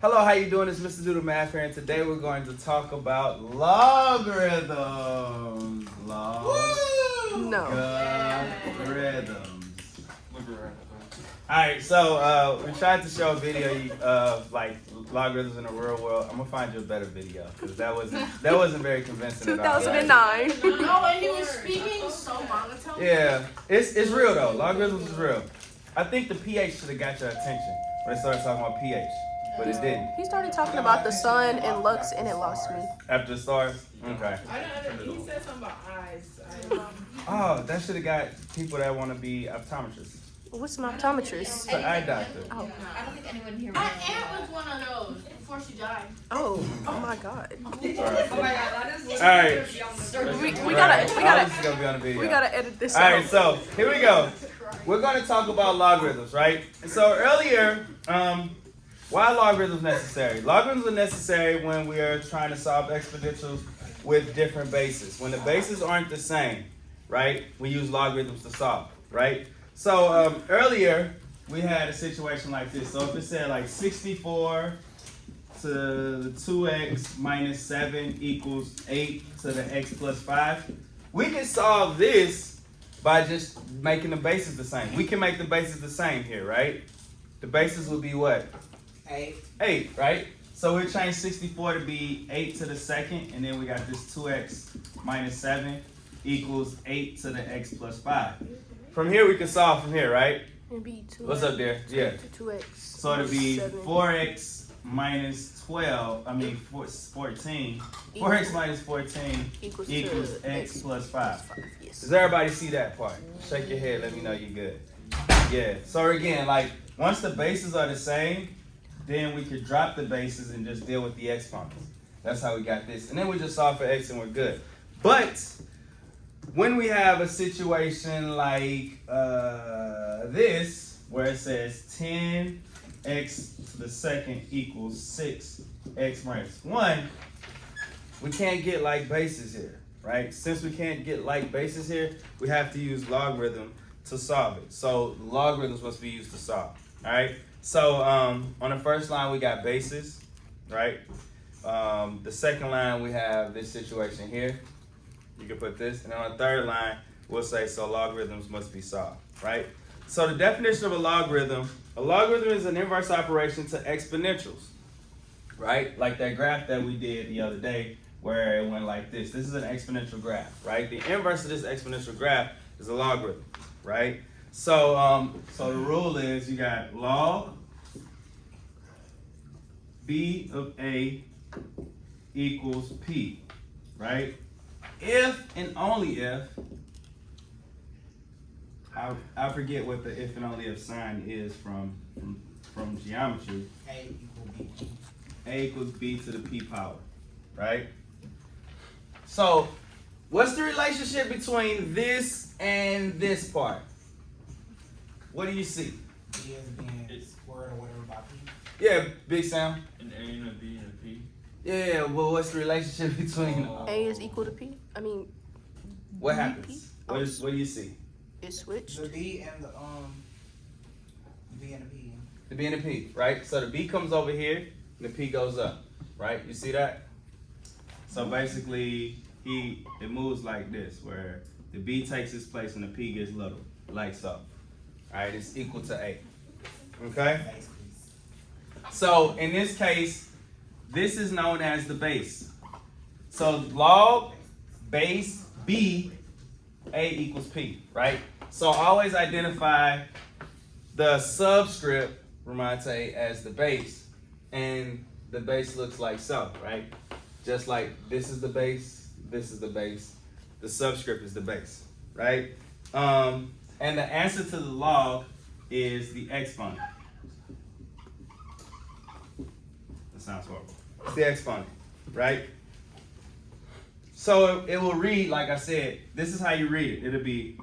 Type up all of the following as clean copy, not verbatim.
Hello, how you doing? It's Mr. Doodle Math here, and today we're going to talk about logarithms. Alright, so we tried to show a video of like logarithms in the real world. I'm gonna find you a better video because that wasn't very convincing at all. 2009. No, and he was speaking so monotone. Yeah, it's real though. Logarithms is real. I think the pH should have got your attention when they started talking about pH, but it didn't. He started talking about the sun and lux, and it lost me. After the stars? Okay. He said something about eyes. Oh, that should have got people that want to be optometrists. What's an optometrist? The eye doctor. Oh. I don't think anyone here. My aunt was one of those before she died. Oh my God. All right. We gotta This is gonna be on the video. we gotta edit this All out. right, so here we go. We're going to talk about logarithms, right? And so earlier, why are logarithms necessary? Logarithms are necessary when we are trying to solve exponentials with different bases. When the bases aren't the same, right? We use logarithms to solve, right? So earlier, we had a situation like this. So if it said like 64 to the 2x minus 7 equals 8 to the x plus 5, we can solve this by just making the bases the same. We can make the bases the same here, right? The bases would be what? 8. 8, right? So we'll change 64 to be 8 to the second, and then we got this 2x minus 7 equals 8 to the x plus 5. From here, we can solve from here, right? It'd be 2x. What's up there? Yeah. 2x. So it'll be 7 4x minus 14. 4x minus 14 equals x plus 5. Yes. Does everybody see that part? Shake your head, let me know you're good. Yeah. So again, like once the bases are the same, then we could drop the bases and just deal with the exponents. That's how we got this. And then we just solve for x and we're good. But when we have a situation like this, where it says 10x to the second equals 6x minus 1, we can't get like bases here, right? Since we can't get like bases here, we have to use logarithm to solve it. So logarithms must be used to solve, all right? So on the first line, we got bases, right? The second line, we have this situation here. You can put this. And on the third line, we'll say, so logarithms must be solved, right? So the definition of a logarithm is an inverse operation to exponentials, right? Like that graph that we did the other day where it went like this. This is an exponential graph, right? The inverse of this exponential graph is a logarithm, right? So, so the rule is you got log b of a equals p, right? If and only if, I forget what the if and only if sign is from geometry. A equals B. A equals b to the p power, right? So, what's the relationship between this and this part? What do you see? B is being squared or whatever by P. Yeah, Big Sam. An A and a B and a P. Yeah, well, what's the relationship between A is equal to P. I mean, what happens? Oh. What do you see? it switched. The B and the B and the P. The B and the P, right? So the B comes over here, and the P goes up, right? You see that? So basically, it moves like this, where the B takes its place and the P gets little, like so. All right, it's equal to A. Okay? Basically. So in this case, this is known as the base. So log base B, A equals P, right? So always identify the subscript, Ramonte, as the base. And the base looks like so, right? Just like this is the base, this is the base. The subscript is the base, right? And the answer to the log is the exponent. That sounds horrible. It's the exponent, right? So it will read, like I said, this is how you read it. It'll be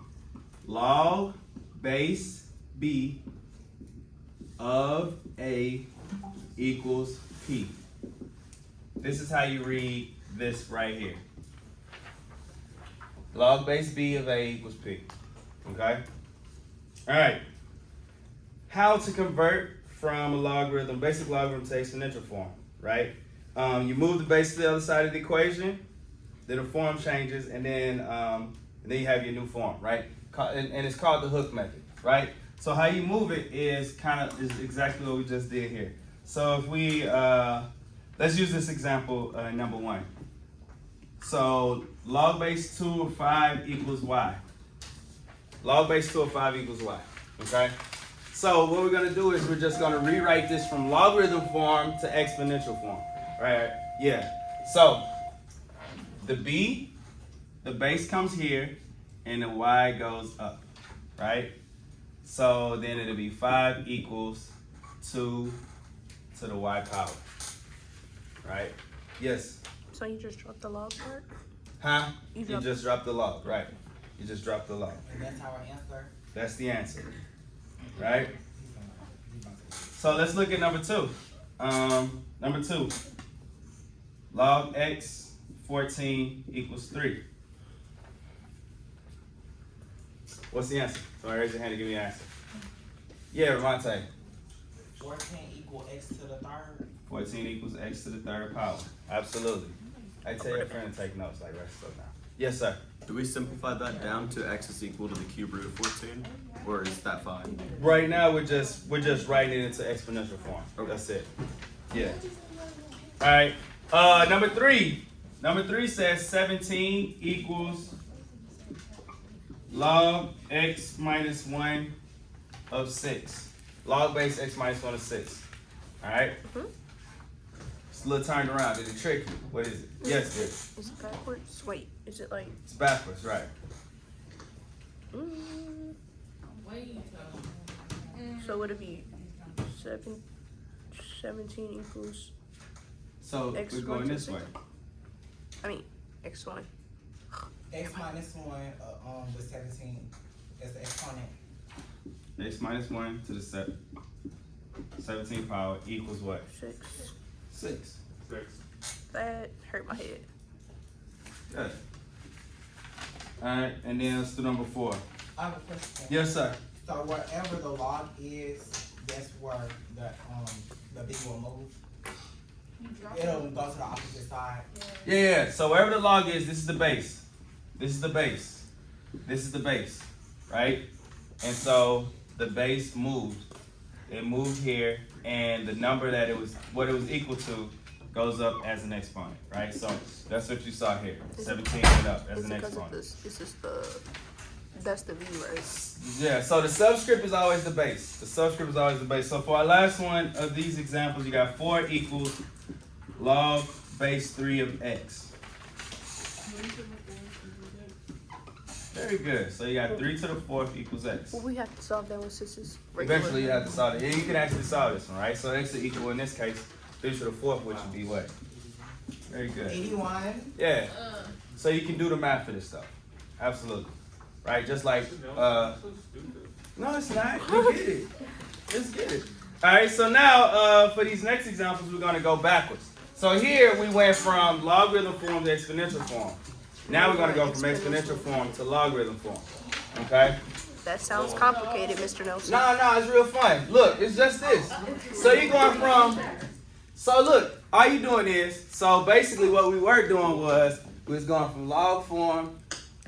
log base B of A equals P. This is how you read this right here. Log base B of A equals P. Okay? All right. How to convert from a logarithm, basic logarithm to exponential form, right? You move the base to the other side of the equation, then the form changes, and then you have your new form, right? And it's called the hook method, right? So how you move it is exactly what we just did here. So if we let's use this example, number 1. So log base 2 of 5 equals y. Log base 2 of 5 equals y. Okay? So what we're going to do is we're just going to rewrite this from logarithm form to exponential form. Right? Yeah. So the base comes here, and the y goes up. Right? So then it'll be 5 equals 2 to the y power. Right? Yes. So you just dropped the log part? Huh? You just dropped the log, right? You just dropped the log. And that's our answer. That's the answer, right? So let's look at number 2. Number 2, log x 14 equals 3. What's the answer? Somebody raise your hand to give me an answer. Yeah, Ramonte. 14 equal x to the third. 14 equals x to the third power. Absolutely. I tell your friend to take notes like rest of now. Yes, sir. Do we simplify that down to x is equal to the cube root of 14, or is that fine? Right now we're just writing it into exponential form. That's it. Yeah. All right. Number 3. Number 3 says 17 equals log x minus 1 of 6. Log base x minus 1 of 6. All right. It's a little turned around. Did it trick you? What is it? Yes, dear. Is it backwards? Wait, is it like? It's backwards, right? So would it be 17 equals? So X we're going minus this way. 6? I mean, x1. X minus 1 with 17 as the exponent. X minus 1 to the 17 power equals what? 6. 6. That hurt my head. Good. Alright, and then let's do number 4. I have a question. Yes, sir. So wherever the log is, that's where the B will move. It'll go to the opposite side. Yeah. So wherever the log is, this is the base. This is the base. This is the base. Right? And so the base moved. It moved here, and the number that what it was equal to goes up as an exponent, right? So that's what you saw here. 17 went up as an exponent. This is that's the V, right? Yeah, so the subscript is always the base. The subscript is always the base. So for our last one of these examples, you got 4 equals log base 3 of x. Very good. So you got 3 to the 4th equals x. Well, we have to solve that one since it's regular. Eventually you have to solve it. Yeah, you can actually solve this one, right? So x is equal in this case, 3 to the 4th, which would be what? Very good. 81. Yeah. So you can do the math for this stuff. Absolutely. Right? Just like, no, it's not. You get it. Just get it. All right, so now for these next examples, we're going to go backwards. So here we went from logarithm form to exponential form. Now we're going to go from exponential form to logarithm form. Okay? That sounds complicated, Mr. Nelson. No, it's real fun. Look, it's just this. So you're going from, so look, all you're doing is, so basically what we were doing was, we was going from log form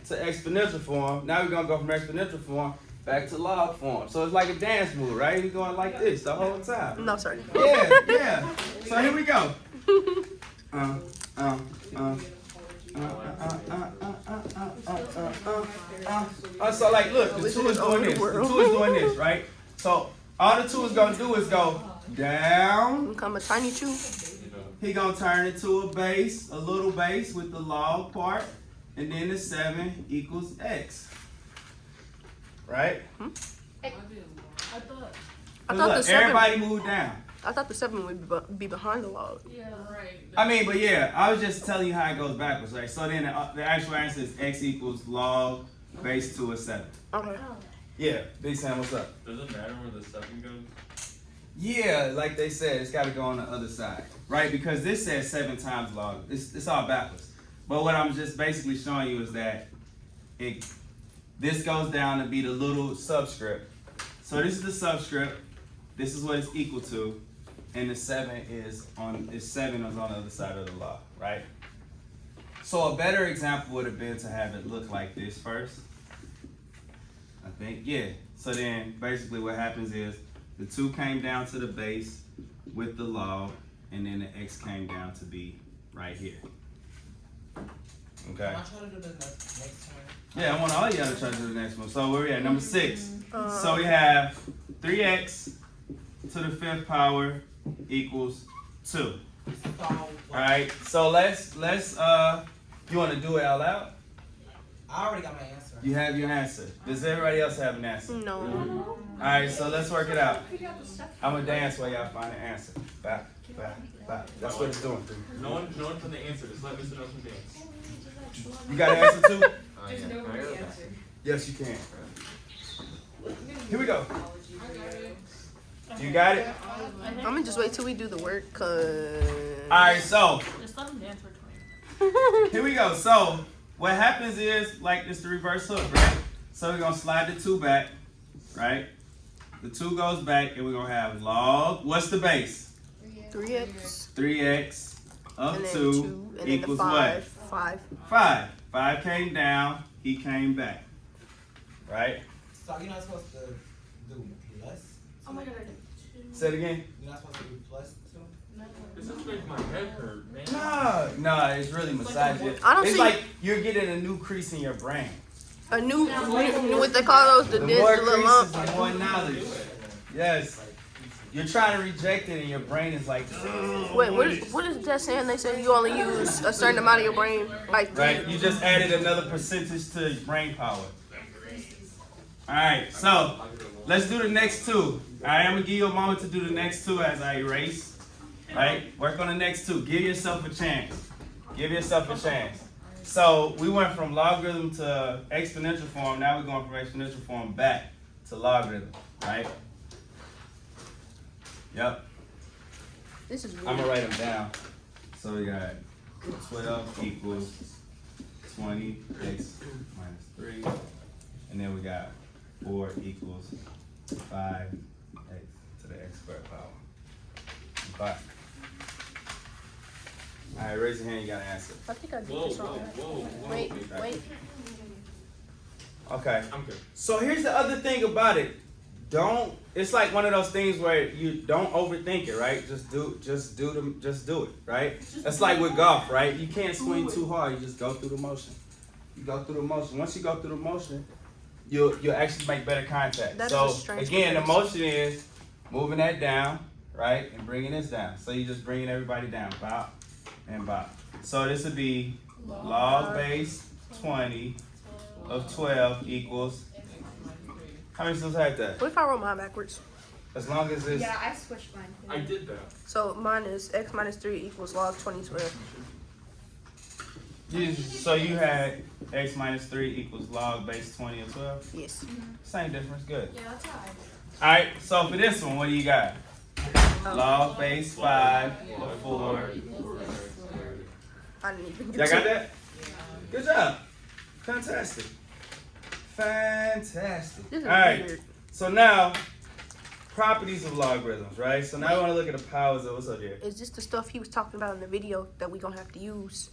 to exponential form. Now we're going to go from exponential form back to log form. So it's like a dance move, right? You're going like this the whole time. No, sorry. Yeah. So here we go. So like, look, the 2 is doing this. The 2 is doing this, right? So all the 2 is gonna do is go down. Become a tiny 2. He gonna turn it to a base, a little base with the log part, and then the 7 equals x. Right? I thought thought the 7. Everybody move down. I thought the 7 would be behind the log. Yeah, right. I mean, but yeah, I was just telling you how it goes backwards, right? So then the actual answer is x equals log base 2 of 7. Okay. Yeah, Big Sam, what's up? Does it matter where the 7 goes? Yeah, like they said, it's got to go on the other side, right? Because this says 7 times log. It's all backwards. But what I'm just basically showing you is that this goes down to be the little subscript. So this is the subscript, this is what it's equal to, and the 7 is on the other side of the log, right? So a better example would have been to have it look like this first. I think, yeah. So then basically what happens is the 2 came down to the base with the log, and then the x came down to be right here. Okay. Can I try to do the next one? Yeah, I want all y'all to try to do the next one. So where we at? Number 6. So we have 3x to the 5th power equals 2. So, Alright, so let's you wanna do it out loud? I already got my answer. You have your answer. Does everybody else have an answer? No. Alright, so let's work it out. I'm gonna dance while y'all find the answer. Back, back, back. That's what it's doing. No one from the answer. Just let Mr. Nelson dance. You got an answer too? Just know the answer. Yes, you can. Here we go. You got it? I'm gonna just wait till we do the work, cause. Alright, so Just let him dance for 20. here we go. So what happens is, like, it's the reverse hook, right? So we're gonna slide the 2 back, right? The 2 goes back, and we're gonna have log. What's the base? 3x. 3x of And then 2 and then the equals 5. what? 5. 5. 5 came down, he came back. Right? So you're not supposed to do plus? Oh my god, Say it again. You're not supposed to do plus 2? This is making my head hurt, man. No, it's really massaging. I don't It's see- like you're getting a new crease in your brain. A new, what they call those, the The disc, more the little creases, lump. the more knowledge. Yes. You're trying to reject it, and your brain is like, Wait, what is that saying? They say you only use a certain amount of your brain, like right? You just added another percentage to your brain power. All right, so let's do the next 2. All right, I'm gonna give you a moment to do the next 2 as I erase. Right? Work on the next 2. Give yourself a chance. Give yourself a chance. So we went from logarithm to exponential form. Now we're going from exponential form back to logarithm. Right? Yep. This is weird. I'm gonna write them down. So we got 12 equals 20x minus 3. And then we got 4 equals 5x to the x squared power. Okay. Alright, raise your hand, you got an answer. I think I did Whoa, this whoa, wrong. whoa. Wait, wait. Okay. I'm good. So here's the other thing about it. It's like one of those things where you don't overthink it, right? Just do it, right? That's like with golf, right? You can't swing too hard, you just go through the motion. You go through the motion. Once you go through the motion, you'll actually make better contact. That is So a strange again, the difference. motion is moving that down, right? And bringing this down. So you're just bringing everybody down, bop and bop. So this would be log base 20 of 12 equals, how many students have that? What if I roll mine backwards? As long as it's, Yeah, I switched mine. I did that. So mine is x minus 3 equals log 20 squared. so you had x minus 3 equals log base 20 of 12? Yes. Same difference, good. Yeah, that's alright. Alright, so for this one, what do you got? Log base 5 of 4. I didn't even Y'all get got to that? Good job. Fantastic. Fantastic. This is Alright, weird. so now, properties of logarithms, right? So now I want to look at the powers of, what's up here? Is this the stuff he was talking about in the video that we gonna have to use?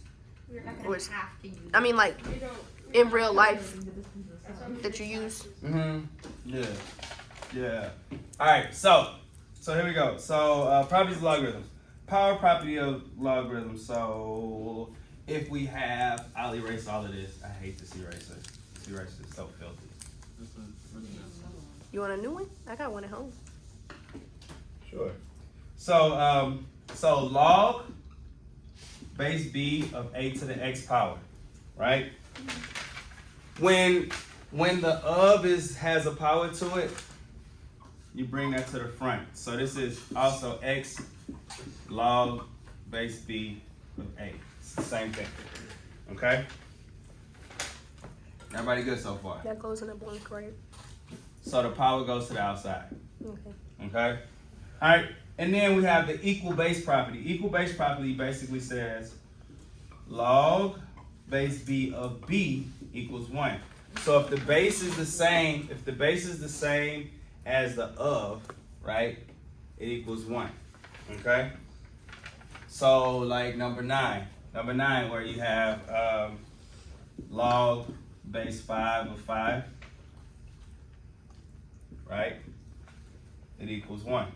We're not Or gonna is- have to use I mean, like, in real life that you use? Mm-hmm. Yeah. Yeah. Alright, so here we go. So properties of logarithms. Power property of logarithms. So if we have, I'll erase all of this. I hate this eraser. This eraser is so filthy. This is really nice. You want a new one? I got one at home. Sure. So log base b of a to the x power, right? When the of has a power to it, you bring that to the front. So this is also x log base b of a. It's the same thing. Okay? Everybody good so far? That goes in a blank, right? So the power goes to the outside. Okay. Okay? Alright, and then we have the equal base property. Equal base property basically says log base b of b equals 1. So if the base is the same, as the of, right? it equals 1. Okay? So like number 9 where you have log base 5 of 5, right? It equals 1.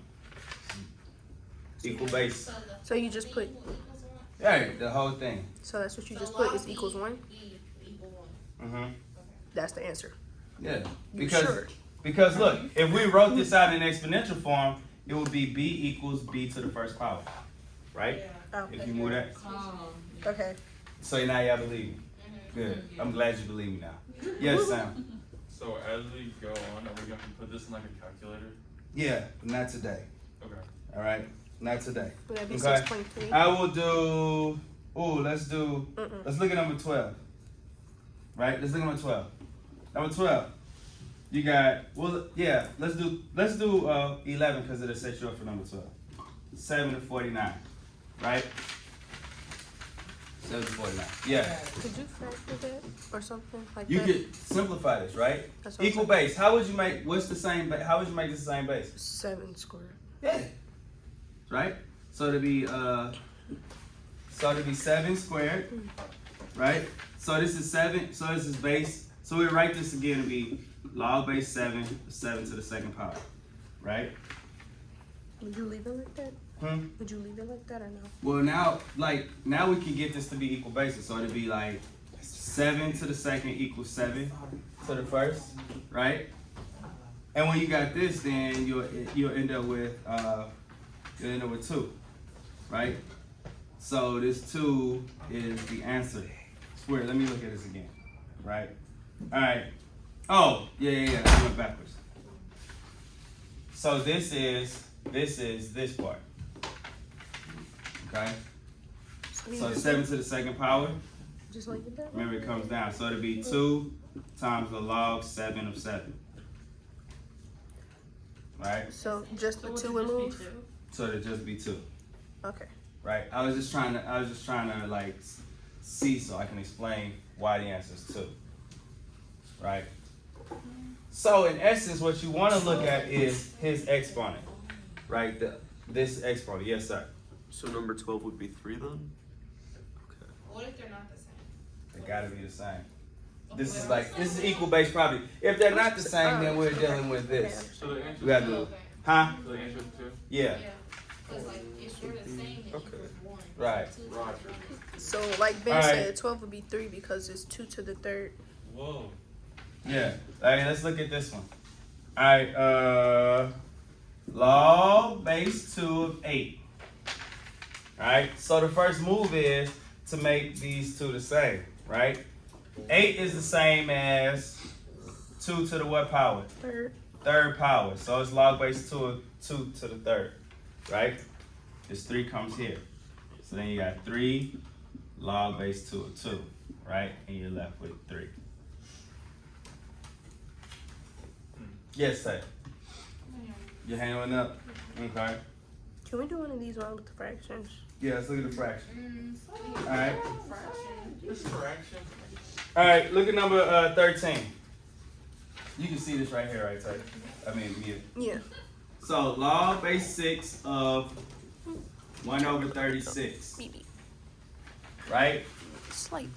Equal base. So you just put. Yeah, the whole thing. So that's what you just put is equals 1. Mm-hmm. That's the answer. Yeah. You Because sure? because look, if we wrote this out in exponential form, it would be b equals b to the first power, right? Oh, If you move that. okay. So now y'all believe me. Good. I'm glad you believe me now. Yes, Sam. So as we go on, are we going to put this in like a calculator? Yeah, but not today. Okay. All right, not today. Would that be Okay. 6.3? I will do. Ooh, let's look at number 12. Right. Let's look at number 12. Number 12. You got. Well, yeah. Let's do 11 because it'll set you up for number 12. 7 to 49. Right. 7 to 49. Yeah. Could you factor that or something like You that? could simplify this, right? That's what I'm Equal saying. base. How would you make? What's the same? How would you make this the same base? 7 squared. Yeah. Right? So to be 7 squared, right? So this is 7, so this is base. So we write this again to be log base 7 to the second power. Right? Would you leave it like that? Would you leave it like that or no? Well now we can get this to be equal bases. So it'd be like 7 to the second equals 7 to the first, right? And when you got this, then you'll end up with 2, right? So this 2 is the answer. Swear, let me look at this again, right? All right. Oh, yeah. I went backwards. So this is this part. Okay. you So just 7 to the second power. Just like that? Remember, it comes down. So it'll be 2 times the log 7 of 7. Right? So just the 2 would move? So it'll just be 2. Okay. Right? I was just trying to like see so I can explain why the answer is 2. Right? So in essence, what you want to look at is his exponent. Right? This exponent. Yes, sir. So number 12 would be 3 then? Okay. What if they're not the same? They gotta be the same. This is equal base probably. If they're not the same, then we're dealing with this. So the answer We gotta do, huh? So the answer is 2? Yeah. Cause like if you're the same, it Okay. equals 1. Right. Roger. So like Ben Alright. said, 12 would be 3 because it's 2 to the third. Whoa. Yeah. Alright, let's look at this one. Alright, log base 2 of 8. Alright, so the first move is to make these two the same, right? 8 is the same as 2 to the what power? Third. Third power. So it's log base 2 of 2 to the third, right? This 3 comes here. So then you got 3 log base 2 of 2, right? And you're left with 3. Yes, sir. Your hand went up? Okay. Can we do one of these one with the fractions? Yeah, let's look at the fraction. Alright. This fraction. Alright, look at number 13. You can see this right here, right, Tay? I mean, yeah. Yeah. So log base 6 of 1 over 36. Maybe. Right? Slight.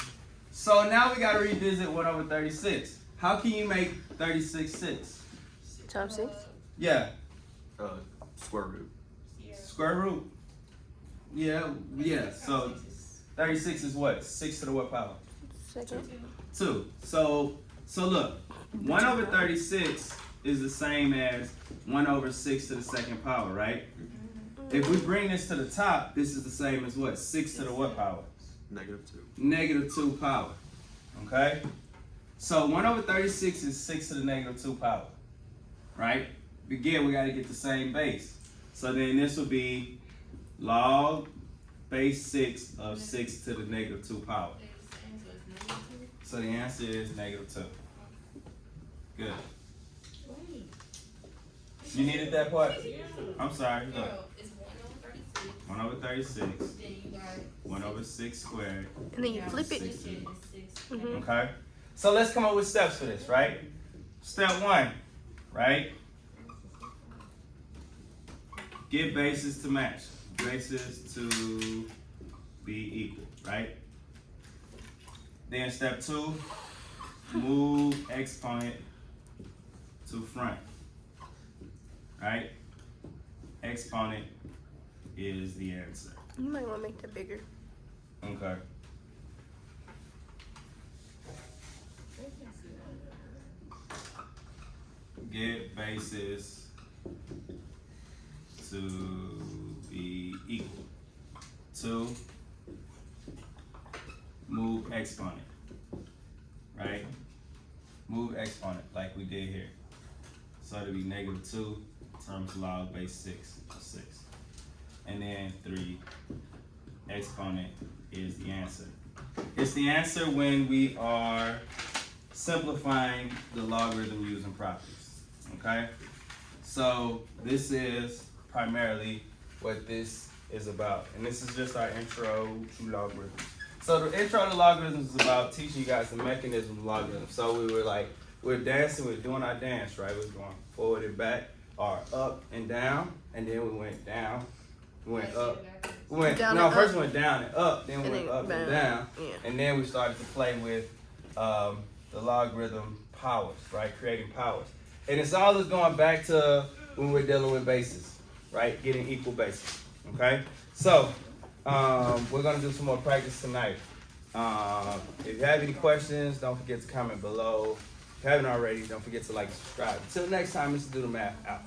So now we gotta revisit 1 over 36. How can you make 36 6? Times 6? Yeah. Square root. Square root. Yeah. So 36 is what? 6 to the what power? Second. 2. So look, 1 over 36 is the same as 1 over 6 to the second power, right? If we bring this to the top, this is the same as what? 6 to the what power? -2. -2 power. Okay? So 1 over 36 is 6 to the -2 power. Right? Again, we got to get the same base. So then this will be log base 6 of 6 to the -2 power. So the answer is -2. Good. You needed that part? I'm sorry. Look. It's 1 over 36. 1 over 36. Then you got 1 over 6 squared. And then you flip it. 6 to the- 6. Mhm. Okay? So let's come up with steps for this, right? Step 1, right? get bases to match. Bases to be equal, right? Then step 2, move exponent to front, right? Exponent is the answer. You might want to make that bigger. Okay. Get bases to be equal to move exponent, right? Move exponent like we did here. So it'll be -2 times log base 6 or 6. And then 3, exponent is the answer. It's the answer when we are simplifying the logarithm using properties, okay? So this is primarily what this is about. And this is just our intro to logarithms. So the intro to logarithms is about teaching you guys the mechanism of logarithms. So we're dancing, we're doing our dance, right? We're going forward and back, or up and down, and then we went down, we went up. First we went down and up, then we went up and down, and then we started to play with the logarithm powers, right? Creating powers. And it's all just going back to when we're dealing with bases, right? Getting equal bases, okay? So, we're gonna do some more practice tonight. If you have any questions, don't forget to comment below. If you haven't already, don't forget to like and subscribe. Until next time, Mr. Do the Math out.